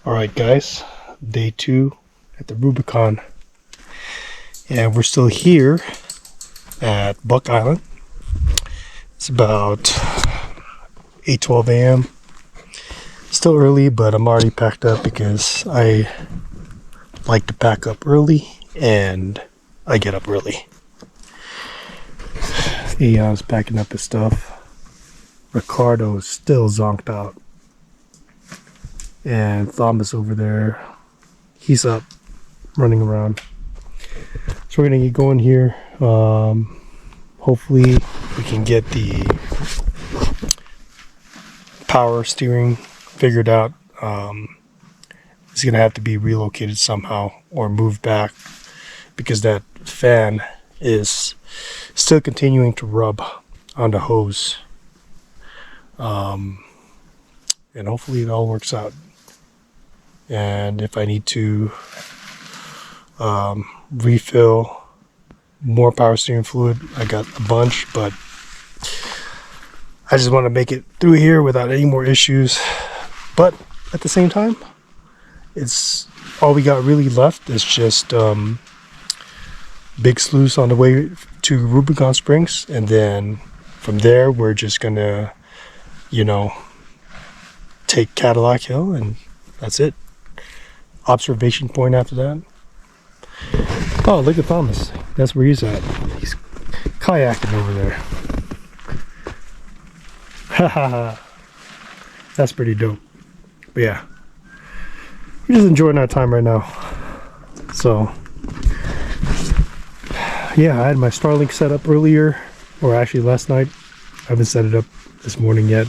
Alright guys, day 2 at the Rubicon, and we're still here at Buck Island. It's about 8:12 a.m. Still early, but I'm already packed up because I like to pack up early and I get up early. Eon's packing up his stuff. Ricardo is still zonked out. And Thomas over there, he's up, running around. So we're gonna get going here. Hopefully we can get the power steering figured out. It's gonna have to be relocated somehow or moved back because that fan is still continuing to rub on the hose. And hopefully it all works out. And if I need to refill more power steering fluid, I got a bunch, but I just want to make it through here without any more issues. But at the same time, it's all we got really left is just Big Sluice on the way to Rubicon Springs, and then from there we're just gonna, take Cadillac Hill, and that's it. Observation point after that. Oh, look at Thomas. That's where he's at. He's kayaking over there. Haha. That's pretty dope. But yeah, we're just enjoying our time right now. So yeah, I had my Starlink set up earlier, or actually last night. I haven't set it up this morning yet.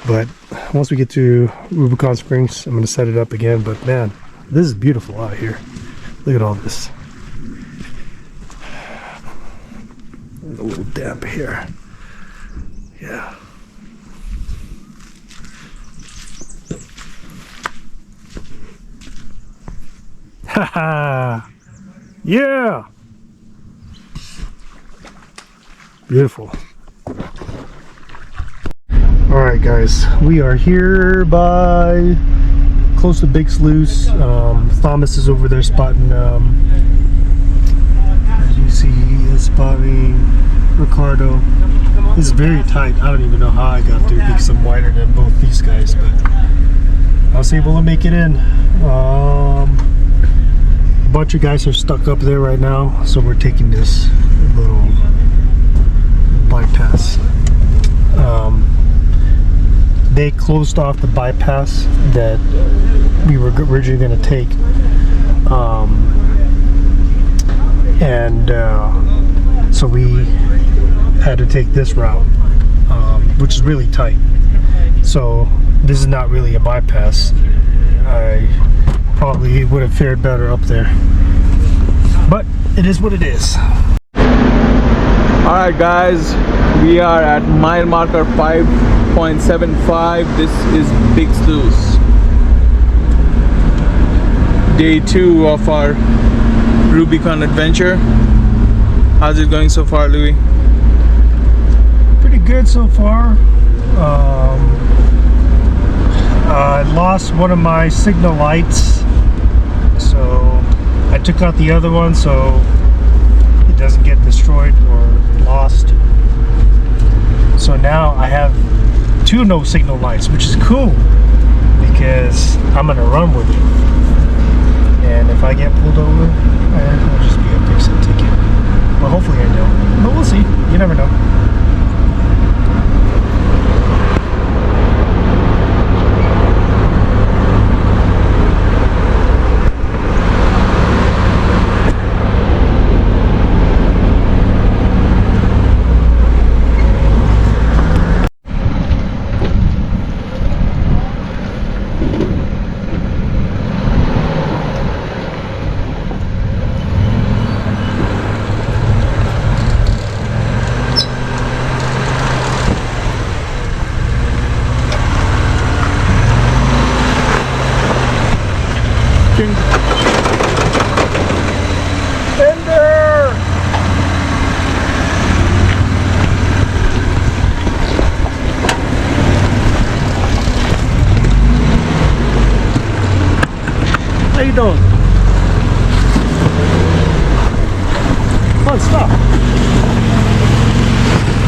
But once we get to Rubicon Springs, I'm going to set it up again. But man, this is beautiful out here. Look at all this. And a little damp here. Yeah. Haha. Yeah. Beautiful. Alright guys, we are here by close to Big Sluice. Thomas is over there spotting, as you see, he is spotting Ricardo. It's very tight. I don't even know how I got through because I'm wider than both these guys, but I was able to make it in. A bunch of guys are stuck up there right now, so we're taking this little bypass. They closed off the bypass that we were originally going to take, so we had to take this route, which is really tight. So this is not really a bypass. I probably would have fared better up there, but it is what it is. Alright guys, we are at mile marker 5.75. This is Big Sluice. Day 2 of our Rubicon adventure. How's it going so far, Louis? Pretty good so far. I lost one of my signal lights, so I took out the other one so it doesn't get destroyed or lost. So now I have 2 no signal lights, which is cool because I'm gonna run with it. And if I get pulled over, it'll just be a fix-it ticket. Well, hopefully I don't, but we'll see. You never know. you doing? Fun stuff.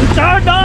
Ricardo!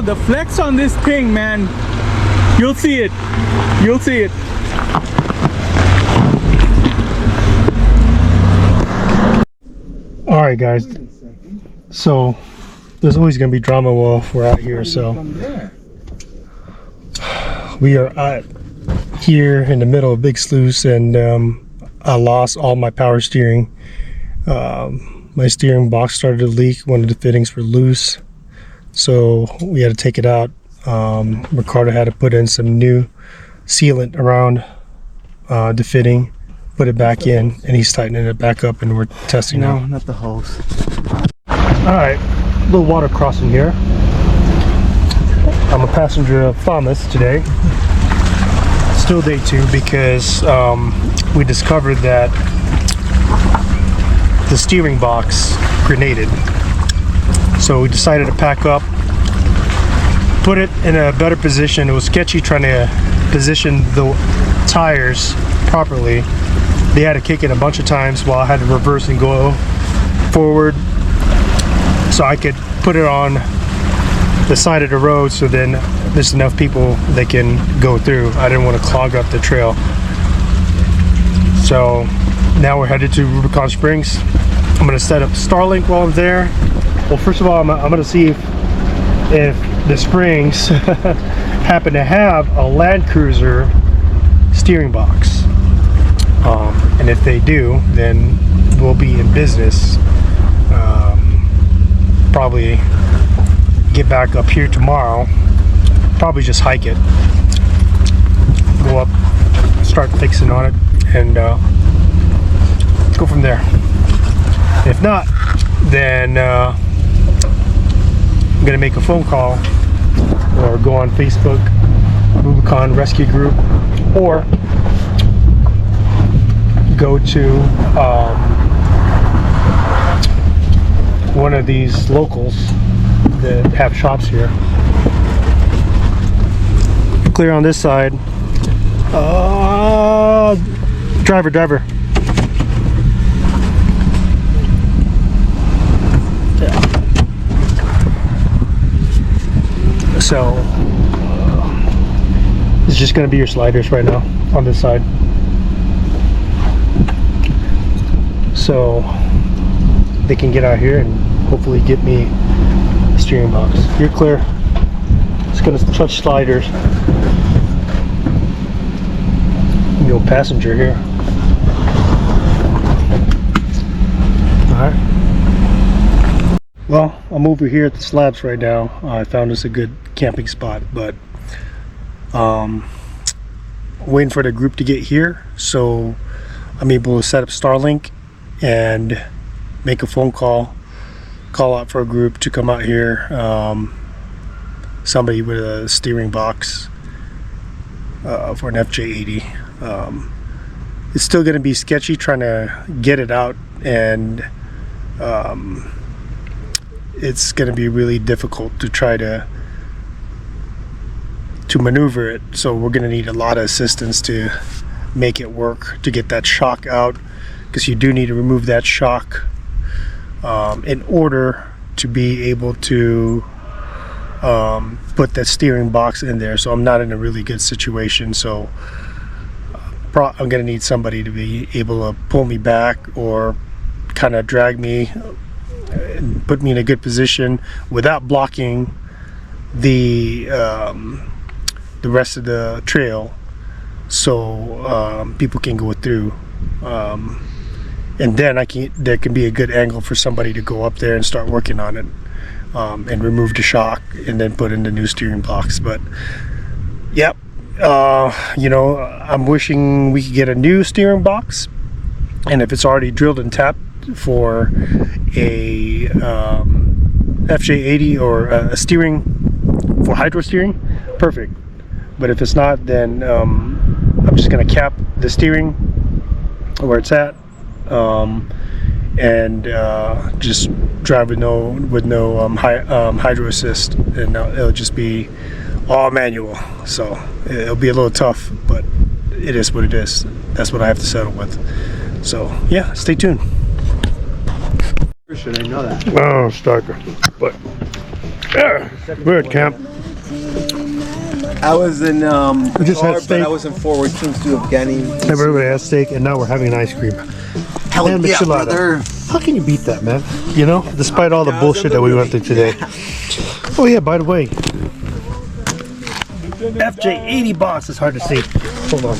The flex on this thing, man, you'll see it. You'll see it. All right, guys. So there's always going to be drama while we're out here. So we are out here in the middle of Big Sluice, and I lost all my power steering. My steering box started to leak. One of the fittings were loose. So we had to take it out. Ricardo had to put in some new sealant around the fitting, put it back in, and he's tightening it back up, and we're testing now. No, not the hose. All right, a little water crossing here. I'm a passenger of Thomas today. Still day 2 because we discovered that the steering box grenaded. So we decided to pack up, put it in a better position. It was sketchy trying to position the tires properly. They had to kick it a bunch of times while I had to reverse and go forward so I could put it on the side of the road so then there's enough people that can go through. I didn't want to clog up the trail. So now we're headed to Rubicon Springs. I'm going to set up Starlink while I'm there. Well, first of all, I'm going to see if the Springs happen to have a Land Cruiser steering box. And if they do, then we'll be in business. Probably get back up here tomorrow. Probably just hike it. Go up, start fixing on it, and go from there. If not, then I'm gonna make a phone call or go on Facebook, Rubicon Rescue Group, or go to one of these locals that have shops here. Clear on this side. Driver. So it's just going to be your sliders right now on this side. So they can get out here and hopefully get me a steering box. You're clear. It's going to touch sliders. No passenger here. Alright. Well, I'm over here at the slabs right now. I found us a good camping spot, but waiting for the group to get here so I'm able to set up Starlink and make a phone call out for a group to come out here. Somebody with a steering box for an FJ80. It's still going to be sketchy trying to get it out, and it's going to be really difficult to try to to maneuver it. So we're gonna need a lot of assistance to make it work, to get that shock out, because you do need to remove that shock in order to be able to put that steering box in there. So I'm not in a really good situation, so I'm gonna need somebody to be able to pull me back or kind of drag me and put me in a good position without blocking the rest of the trail, so people can go through, and then there can be a good angle for somebody to go up there and start working on it, and remove the shock and then put in the new steering box. But yep, you know, I'm wishing we could get a new steering box, and if it's already drilled and tapped for a FJ80 or a steering for hydro steering, perfect. But if it's not, then I'm just gonna cap the steering where it's at, and just drive with no hydro assist, and it'll just be all manual. So it'll be a little tough, but it is what it is. That's what I have to settle with. So yeah, stay tuned. Should I know that? Oh, Starker. But yeah, we're at camp. I was in just had car, but steak. I was in forward since to Afghani. Everybody has steak, and now we're having an ice cream. Hell And yeah, michelada. brother. How can you beat that, man? You know, despite all the bullshit that we went through today. Oh yeah, by the way, FJ80 box is hard to see. Hold on.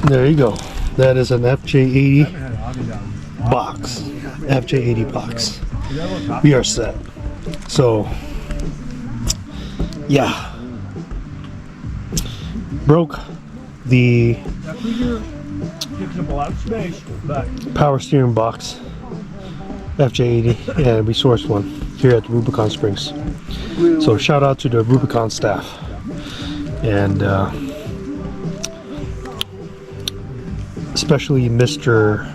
There you go. That is an FJ80 box. FJ80 box. We are set. So, yeah. Broke the power steering box, FJ80, and we sourced one here at the Rubicon Springs. So shout out to the Rubicon staff, and especially Mr.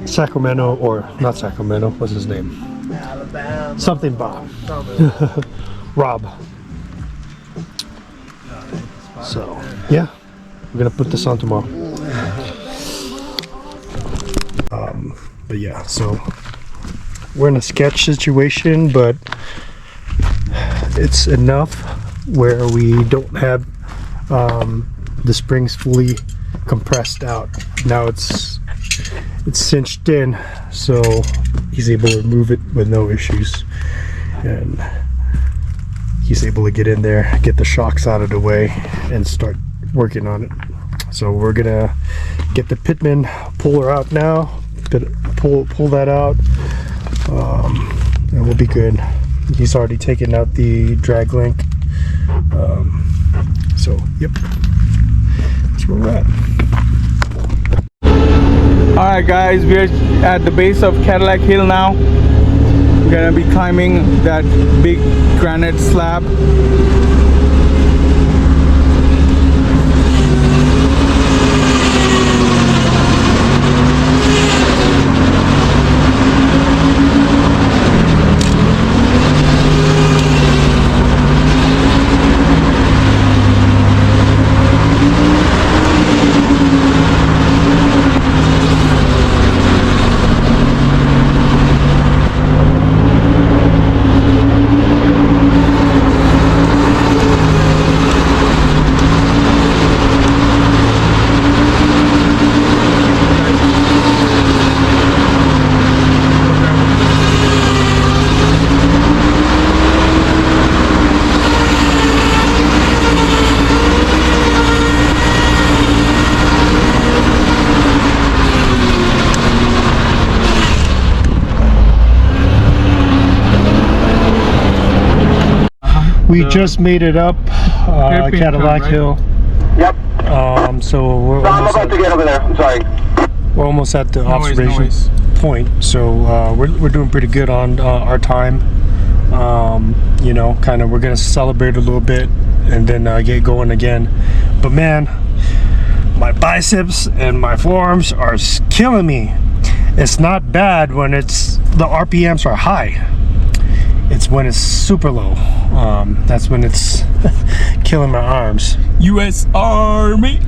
Sacramento, or not Sacramento, what's his name? Alabama. Something Bob. Rob. So, yeah, we're gonna put this on tomorrow. But yeah, so we're in a sketch situation, but it's enough where we don't have the springs fully compressed out. Now it's cinched in, so he's able to remove it with no issues, and he's able to get in there, get the shocks out of the way, and start working on it. So we're gonna get the pitman puller out now, pull that out, and we'll be good. He's already taken out the drag link, so yep, that's where we're at. Alright guys, we're at the base of Cadillac Hill now. We're gonna be climbing that big granite slab. We just made it up Hairpin Cadillac turn, right? Hill. Yep. So we're I'm almost about to get over there. I'm sorry. at the Noise, observation noise. point. So we're doing pretty good on our time. You know, kind of we're gonna celebrate a little bit and then get going again. But man, my biceps and my forearms are killing me. It's not bad when the RPMs are high. It's when it's super low. That's when it's killing my arms. U.S. Army.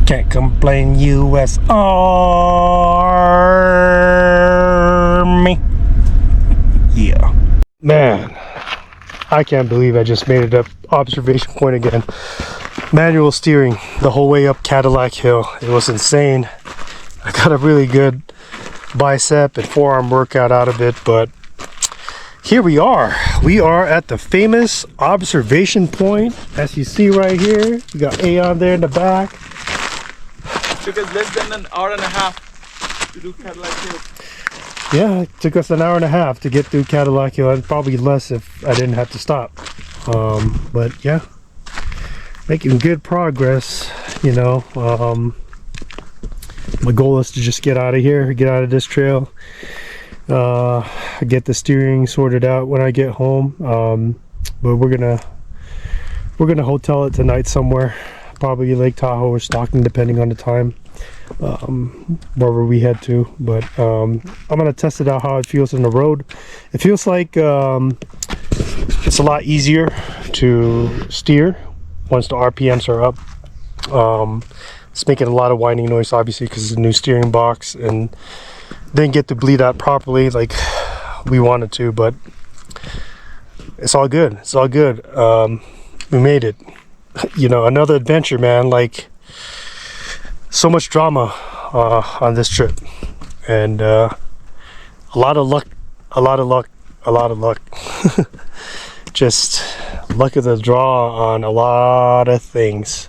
Can't complain, U.S. Army. Yeah. Man, I can't believe I just made it up observation point again. Manual steering the whole way up Cadillac Hill. It was insane. I got a really good bicep and forearm workout out of it, but here we are. We are at the famous observation point. As you see right here, you got Aeon there in the back. Took us less than an hour and a half to do Cadillac Hill. Yeah, it took us an hour and a half to get through Cadillac Hill, and probably less if I didn't have to stop. But yeah, making good progress, you know. My goal is to just get out of here, get out of this trail, get the steering sorted out when I get home. But we're gonna hotel it tonight somewhere, probably Lake Tahoe or Stockton, depending on the time, wherever we head to. But I'm gonna test it out, how it feels on the road. It feels like it's a lot easier to steer once the RPMs are up. It's making a lot of whining noise, obviously, because it's a new steering box and didn't get to bleed out properly like we wanted to, but it's all good. It's all good. We made it. You know, another adventure, man. Like, so much drama on this trip, and a lot of luck, a lot of luck, a lot of luck. Just luck of the draw on a lot of things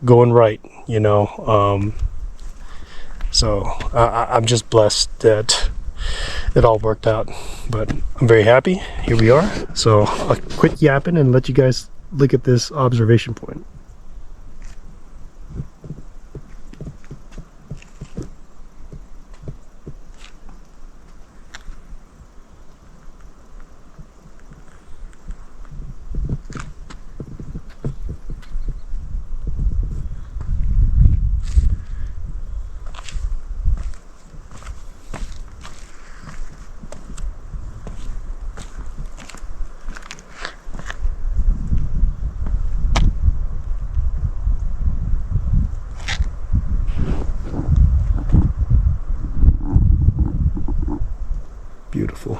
going right, you know. So I'm just blessed that it all worked out, but I'm very happy. Here we are. So I'll quit yapping and let you guys look at this observation point. Beautiful.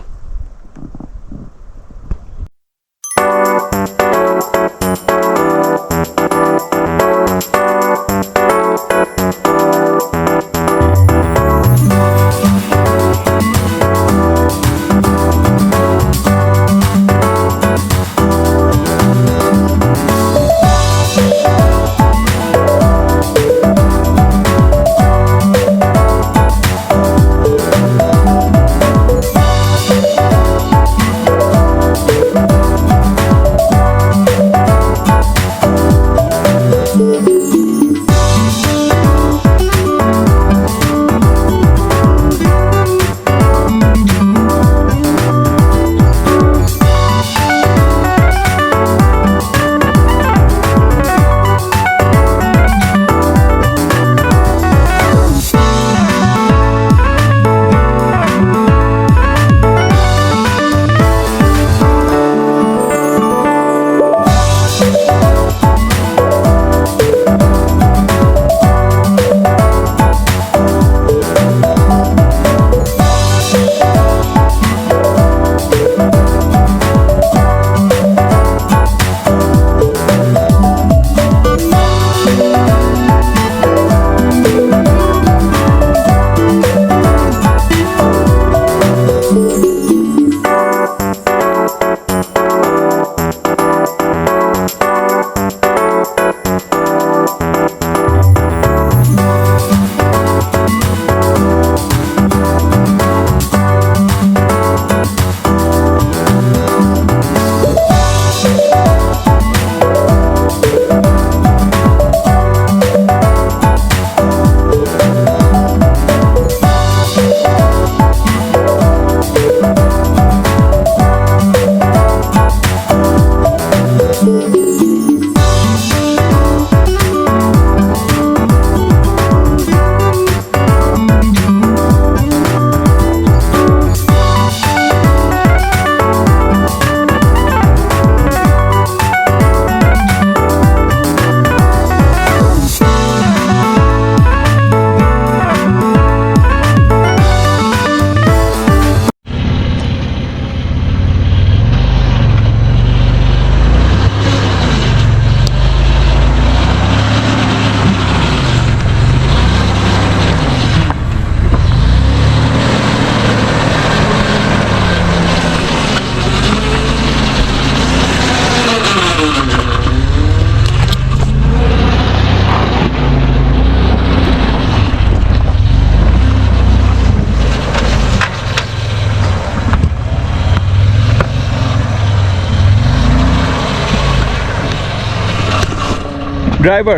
Driver.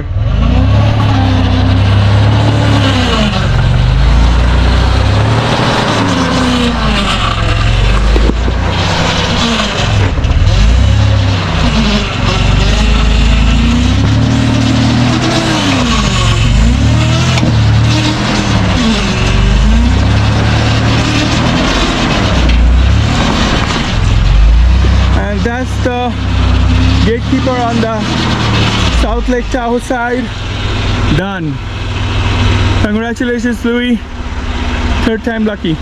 And that's the gatekeeper on the South Lake Tahoe side. Done. Congratulations, Louis. Third time lucky.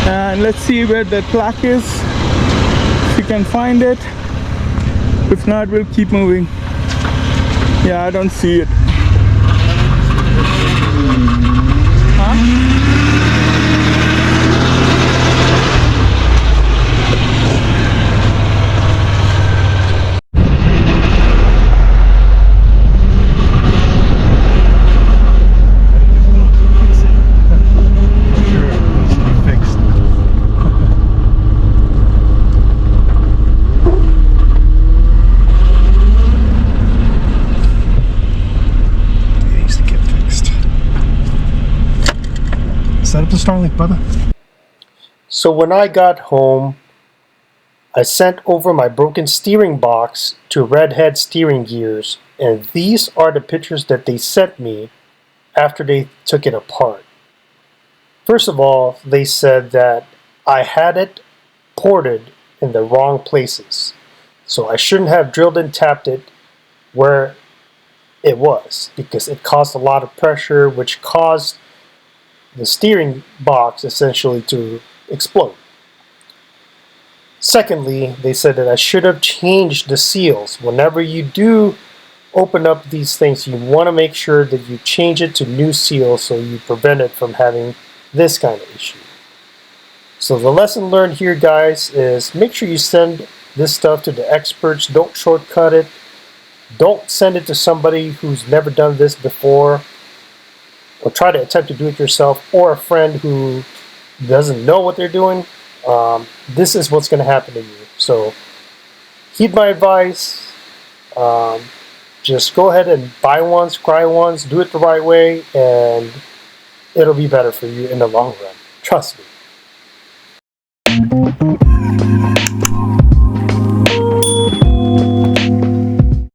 And let's see where that plaque is. If we can find it. If not, we'll keep moving. Yeah, I don't see it. Huh? Set up the Starlink, brother. So when I got home, I sent over my broken steering box to Redhead Steering Gears, and these are the pictures that they sent me after they took it apart. First of all, they said that I had it ported in the wrong places. So I shouldn't have drilled and tapped it where it was, because it caused a lot of pressure, which caused the steering box essentially to explode. Secondly, they said that I should have changed the seals. Whenever you do open up these things, you want to make sure that you change it to new seals so you prevent it from having this kind of issue. So the lesson learned here, guys, is make sure you send this stuff to the experts. Don't shortcut it. Don't send it to somebody who's never done this before, or try to attempt to do it yourself, or a friend who doesn't know what they're doing. This is what's going to happen to you. So heed my advice. Just go ahead and buy ones, cry ones, do it the right way, and it'll be better for you in the long run. Trust me.